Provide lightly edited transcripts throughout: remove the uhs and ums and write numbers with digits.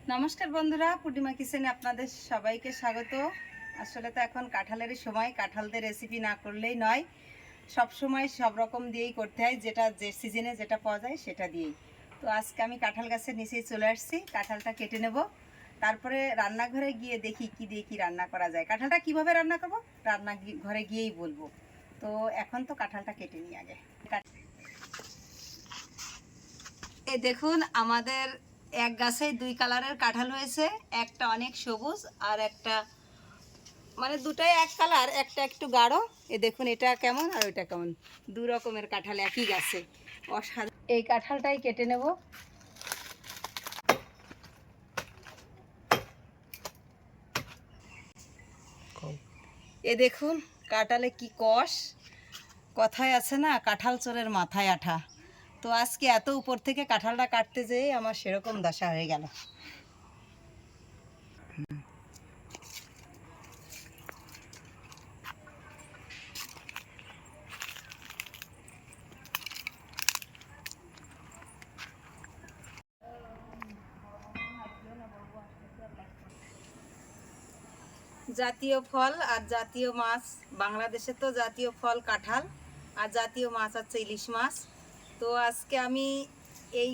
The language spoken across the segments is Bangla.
নমস্কার বন্ধুরা, পূর্ণিমা কিচেনে আপনাদের সবাইকে স্বাগত। আসলে তো এখন কাঁঠালেরই সময়, কাঁঠালদের রেসিপি না করলেই নয়। সব সময় সব রকম দিয়েই করতে হয়, যেটা যে সিজনে যেটা পাওয়া যায় সেটা দিয়েই। তো আজকে আমি কাঁঠাল গাছের নিচেই চলে আসছি, কাঁঠালটা কেটে নেব, তারপরে রান্নাঘরে গিয়ে দেখি কি দিয়ে কি রান্না করা যায়। কাঁঠালটা কিভাবে রান্না করব ঘরে গিয়েই বলবো। তো এখন তো কাঁঠালটা কেটে নিই আগে। এই দেখুন, আমাদের এক গাছে দুই কালারের কাঁঠাল হয়েছে, একটা অনেক সবুজ আর একটা মানে দুটাই এক কালার, একটা একটু গাঢ়। এ দেখুন এটা কেমন আর ওইটা কেমন, দু রকমের কাঁঠাল একই গাছে, অসাধারণ। এই কাঁঠালটাই কেটে নেব। এ দেখুন কাঁঠালে কি কষ, কথায় আছে না, কাঁঠাল চোরের মাথায় আঠা। তো আজকে এত উপর থেকে কাঁঠালটা কাটতে যেয়ে আমার সেরকম দশা হয়ে গেল। জাতীয় ফল আর জাতীয় মাছ, বাংলাদেশে তো জাতীয় ফল কাঁঠাল আর জাতীয় মাছ হচ্ছে ইলিশ মাছ। তো আজকে আমি এই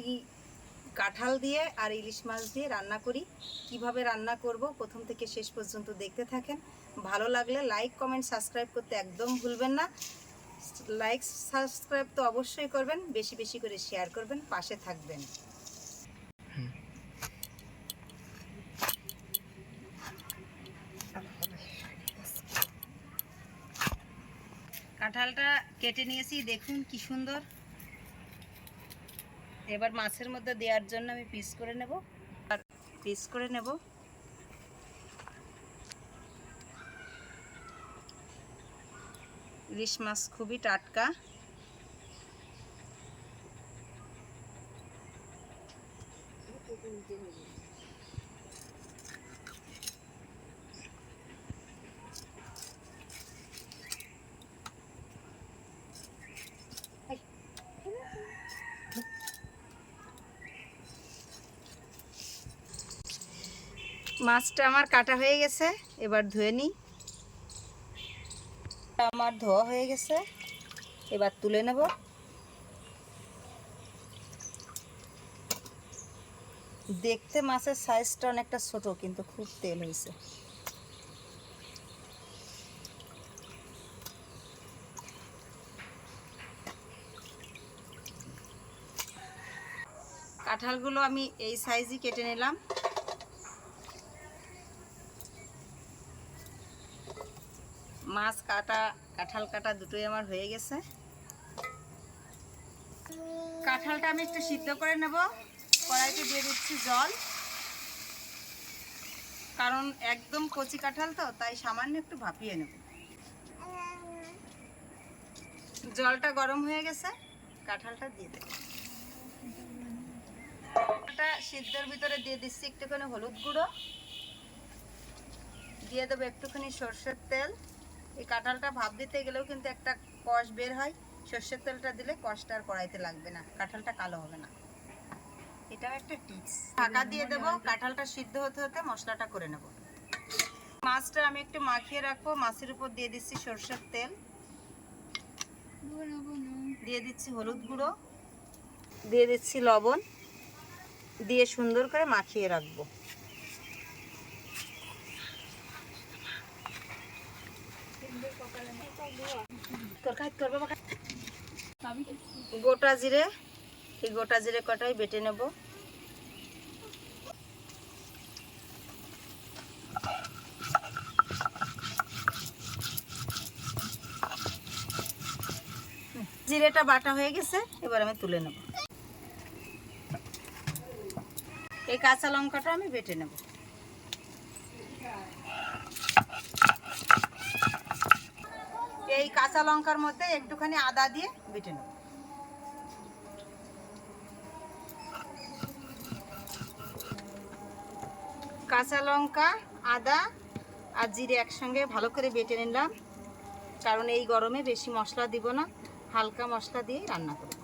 কাঁঠাল দিয়ে আর ইলিশ মাছ দিয়ে রান্না করি। কিভাবে রান্না করব প্রথম থেকে শেষ পর্যন্ত দেখতে থাকেন। ভালো লাগলে লাইক কমেন্ট সাবস্ক্রাইব করতে একদম ভুলবেন না। লাইক সাবস্ক্রাইব তো অবশ্যই করবেন, বেশি বেশি করে শেয়ার করবেন, পাশে থাকবেন। কাঁঠালটা কেটে নিয়েছি, দেখুন কি সুন্দর। এবার মাছের মধ্যে দেওয়ার জন্য আমি পিস করে নেব আর পিস করে নেব। ইলিশ মাছ খুবই টাটকা। মাছটা আমার কাটা হয়ে গেছে, এবার ধুয়ে নিই। আমার ধোয়া হয়ে গেছে, এবার তুলে নেব। দেখতে মাছের সাইজটা অনেকটা ছোট, কিন্তু খুব তেল হয়েছে। কাঁঠালগুলো আমি এই সাইজই কেটে নিলাম। মাছ কাটা কাঁঠাল কাটা দুটোই আমার হয়ে গেছে। কাঁঠালটা আমি একটু সিদ্ধ করে নেব। কড়াইতে দিয়ে দিচ্ছি জল, কারণ একদম কচি কাঁঠাল তো, তাই সামান্য একটু ভাপিয়ে নেব। জলটা গরম হয়ে গেছে, কাঁঠালটা দিয়ে দেব। সিদ্ধের ভিতরে দিয়ে দিচ্ছি একটুখানি হলুদ গুঁড়ো, দিয়ে দেবো একটুখানি সর্ষের তেল। এই কাঁঠালটা ভাপ দিতে গেলেও কিন্তু একটা কষ বের হয়, সর্ষের তেলটা দিলে কষটা আর কড়াইতে লাগবে না, কাঁঠালটা কালো হবে না। এটাও একটা টিপস। ঢাকা দিয়ে দেবো, কাঁঠালটা সিদ্ধ হতে হতে মশলাটা করে নেব। মাছটা আমি একটু মাখিয়ে রাখবো। মাছের উপর দিয়ে দিচ্ছি সর্ষের তেল, দিয়ে দিচ্ছি হলুদ গুঁড়ো, দিয়ে দিচ্ছি লবণ, দিয়ে সুন্দর করে মাখিয়ে রাখবো। গোটা জিরে, এই গোটা জিরে কটাই বেটে নেব। জিরেটা বাটা হয়ে গেছে, এবার আমি তুলে নেব। এই কাঁচা লঙ্কাটা আমি বেটে নেব। এই কাঁচা লঙ্কার মধ্যে একটুখানি আদা দিয়ে বেটে নেব। কাঁচা লঙ্কা, আদা আর জিরে একসঙ্গে ভালো করে বেটে নিলাম, কারণ এই গরমে বেশি মশলা দিব না, হালকা মশলা দিয়ে রান্না করব।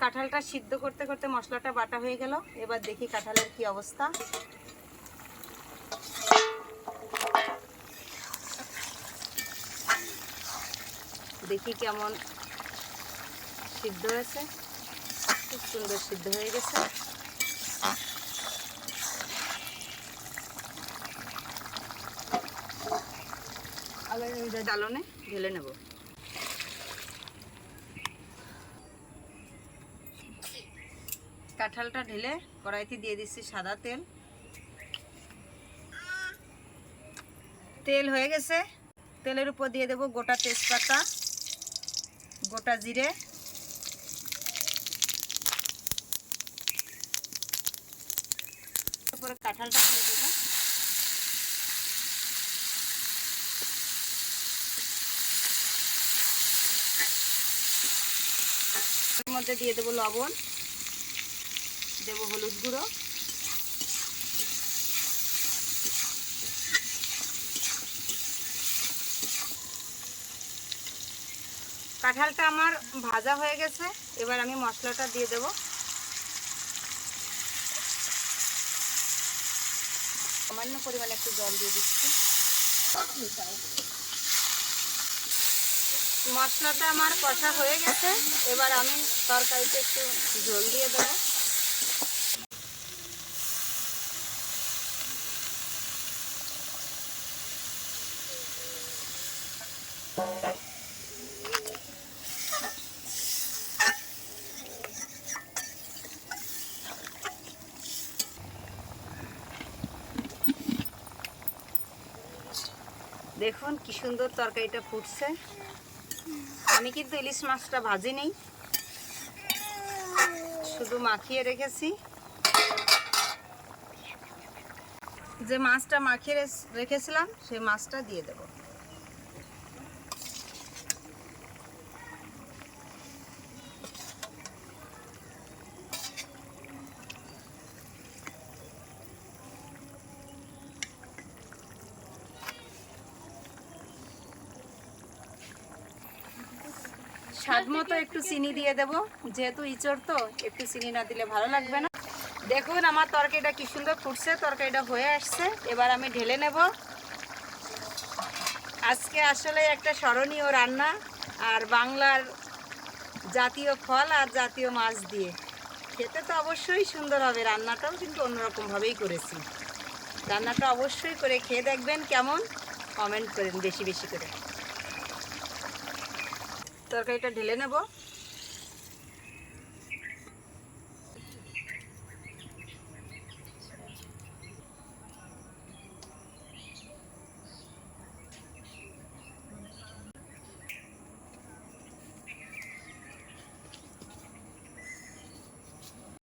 কাঁঠালটা সিদ্ধ করতে করতে মশলাটা বাটা হয়ে গেল। এবার দেখি কাঁঠালের কি অবস্থা। দেখি কেমন সিদ্ধ হয়েছে। খুব সুন্দর সিদ্ধ হয়ে গেছে। ডালনে ঢেলে নেব। কাঁঠালটা ঢেলে কড়াইতে দিয়ে দিচ্ছি সাদা তেল। তেল হয়ে গেছে। তেলের উপর দিয়ে দেব গোটা তেজপাতা, গোটা জিরে, তারপরে কাঁঠালটা ফেলে দেবো। এর মধ্যে দিয়ে দেবো লবণ, দেবো হলুদ গুঁড়ো, কাঁঠালটা আমার ভাজা হয়ে গেছে। এবার আমি মশলাটা দিয়ে দেব। সামান্য পরিমাণে একটু জল দিয়ে দিচ্ছি। মশলাটা আমার কষা হয়ে গেছে। এবার আমি তরকারিতে একটু ঝোল দিয়ে দেবো। দেখুন কি সুন্দর তরকারিটা ফুটছে। আমি কিন্তু ইলিশ মাছটা ভাজিনি, শুধু মাখিয়ে রেখেছি। যে মাছটা মাখিয়ে রেখেছিলাম সেই মাছটা দিয়ে দেব। স্বাদ মতো একটু চিনি দিয়ে দেব, যেহেতু ইঁচড় তো একটু চিনি না দিলে ভালো লাগবে না। দেখুন আমার তরকারিটা কি সুন্দর ফুটছে, তরকারিটা হয়ে আসছে। এবার আমি ঢেলে নেব। আজকে আসলে একটা স্মরণীয় রান্না, আর বাংলার জাতীয় ফল আর জাতীয় মাছ দিয়ে খেতে তো অবশ্যই সুন্দর হবে। রান্নাটাও কিন্তু অন্যরকমভাবেই করেছি। রান্নাটা অবশ্যই করে খেয়ে দেখবেন কেমন, কমেন্ট করেন বেশি বেশি করে। তরকারিটা ঢেলে নেব।